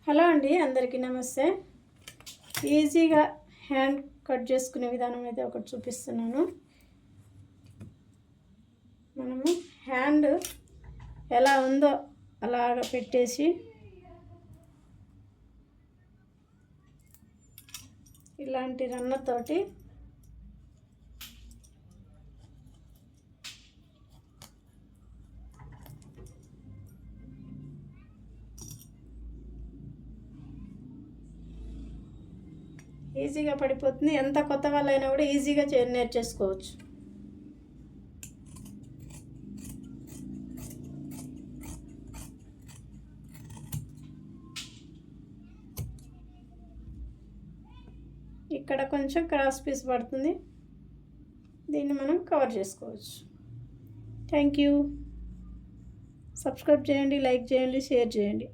Hello అండి, అందరికీ నమస్తే. ఈజీగా హ్యాండ్ కట్ చేసుకునే విధానం అయితే ఒకటి చూపిస్తున్నాను. మనము హ్యాండ్ ఎలా ఉందో అలాగ పెట్టేసి ఇలాంటి రన్నతోటి ఈజీగా పడిపోతుంది. ఎంత కొత్త వాళ్ళైనా కూడా ఈజీగా నేర్చేసుకోవచ్చు. ఇక్కడ కొంచెం క్రాస్ పీస్ పడుతుంది, దీన్ని మనం కవర్ చేసుకోవచ్చు. Thank you. సబ్స్క్రైబ్ చేయండి, లైక్ చేయండి, షేర్ చేయండి.